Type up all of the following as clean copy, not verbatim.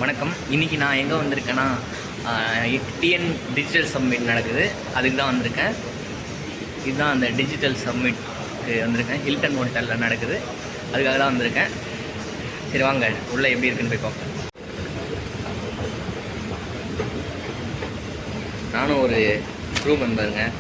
வணக்கம். இன்றைக்கி நான் எங்கே வந்திருக்கேன்னா, டிஎன் டிஜிட்டல் சம்மிட் நடக்குது, அதுக்கு தான் வந்திருக்கேன். இதுதான் அந்த டிஜிட்டல் சம்மிட்க்கு வந்திருக்கேன். ஹில்டன் ஹோட்டலில் நடக்குது, அதுக்காக தான் வந்திருக்கேன். சரி வாங்க, உள்ளே எப்படி இருக்குன்னு போய் பார்ப்பேன். நானும் ஒரு க்ரூ மெம்பருங்க.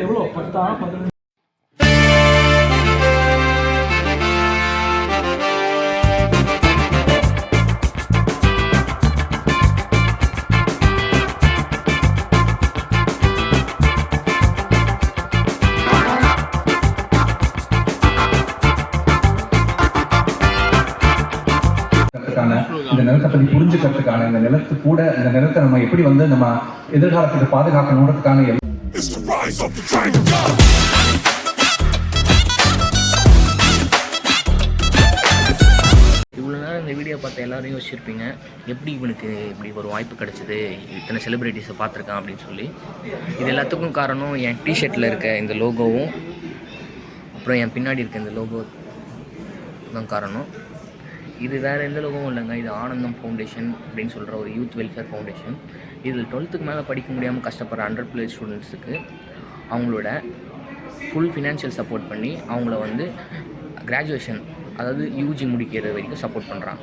எவ்வளோ 10 இந்த நிலத்தை பத்தி புரிஞ்சுக்கிறதுக்கான, இந்த நிலத்து கூட இந்த நிலத்தை நம்ம எப்படி நம்ம எதிர்காலத்துக்கு பாதுகாக்கணுன்றதுக்கான இவ்வளோ நேரம் இந்த வீடியோ பார்த்த எல்லாரும் யோசிச்சிருப்பீங்க, எப்படி இவனுக்கு இப்படி ஒரு வாய்ப்பு கிடச்சிது, இத்தனை செலிப்ரிட்டிஸை பார்த்துருக்கான் அப்படின்னு சொல்லி. இது எல்லாத்துக்கும் காரணம் என் டிஷர்ட்டில் இருக்க இந்த லோகோவும், அப்புறம் என் பின்னாடி இருக்க இந்த லோகோ தான் காரணம். இது வேறு எந்த லோகமும் இல்லைங்க, இது ஆனந்தம் ஃபவுண்டேஷன் அப்படின்னு சொல்கிற ஒரு யூத் வெல்ஃபேர் ஃபவுண்டேஷன். இதில் 12க்கு மேலே படிக்க முடியாமல் கஷ்டப்படுற 100+ ஸ்டூடெண்ட்ஸுக்கு அவங்களோட ஃபுல் ஃபினான்ஷியல் சப்போர்ட் பண்ணி அவங்கள கிராஜுவேஷன், அதாவது யூஜி முடிக்கிற வரைக்கும் சப்போர்ட் பண்ணுறாங்க.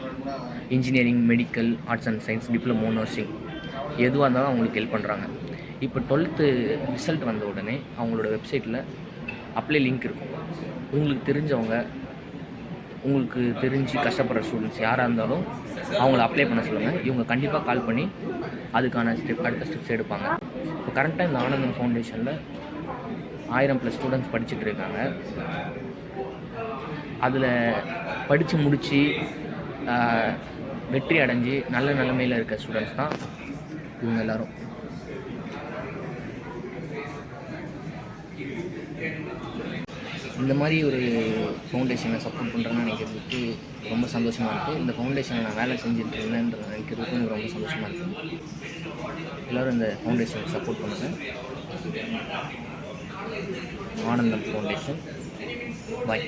Engineering, medical, arts and science, diploma, nursing எதுவாக இருந்தாலும் அவங்களுக்கு ஹெல்ப் பண்ணுறாங்க. இப்போ 12th ரிசல்ட் வந்த உடனே அவங்களோட வெப்சைட்டில் அப்ளை லிங்க் இருக்கும். உங்களுக்கு தெரிஞ்சவங்க, உங்களுக்கு தெரிஞ்சு கஷ்டப்படுற ஸ்டூடெண்ட்ஸ் யாராக இருந்தாலும் அவங்கள அப்ளை பண்ண சொல்லுங்கள். இவங்க கண்டிப்பாக கால் பண்ணி அதுக்கான அடுத்த ஸ்டெப்ஸ் எடுப்பாங்க. இப்போ கரெக்டாக இந்த ஆனந்தம் ஃபவுண்டேஷனில் 1000+ ஸ்டூடெண்ட்ஸ் படிச்சுட்டு இருக்காங்க. அதில் படித்து முடித்து வெற்றி அடைஞ்சு நல்ல நிலைமையில் இருக்க ஸ்டூடெண்ட்ஸ் தான் இவங்க எல்லோரும். இந்த மாதிரி ஒரு ஃபவுண்டேஷனை சப்போர்ட் பண்ணுறேன்னு நினைக்கிறதுக்கு ரொம்ப சந்தோஷமாக இருக்குது. இந்த ஃபவுண்டேஷனை நான் வேலை செஞ்சுட்டு இருந்தேன்ற நினைக்கிறதுக்கும் எனக்கு ரொம்ப சந்தோஷமாக இருக்குது. எல்லோரும் இந்த ஃபவுண்டேஷனை சப்போர்ட் பண்ணுங்கள். ஆனந்தம் ஃபவுண்டேஷன். பாய்.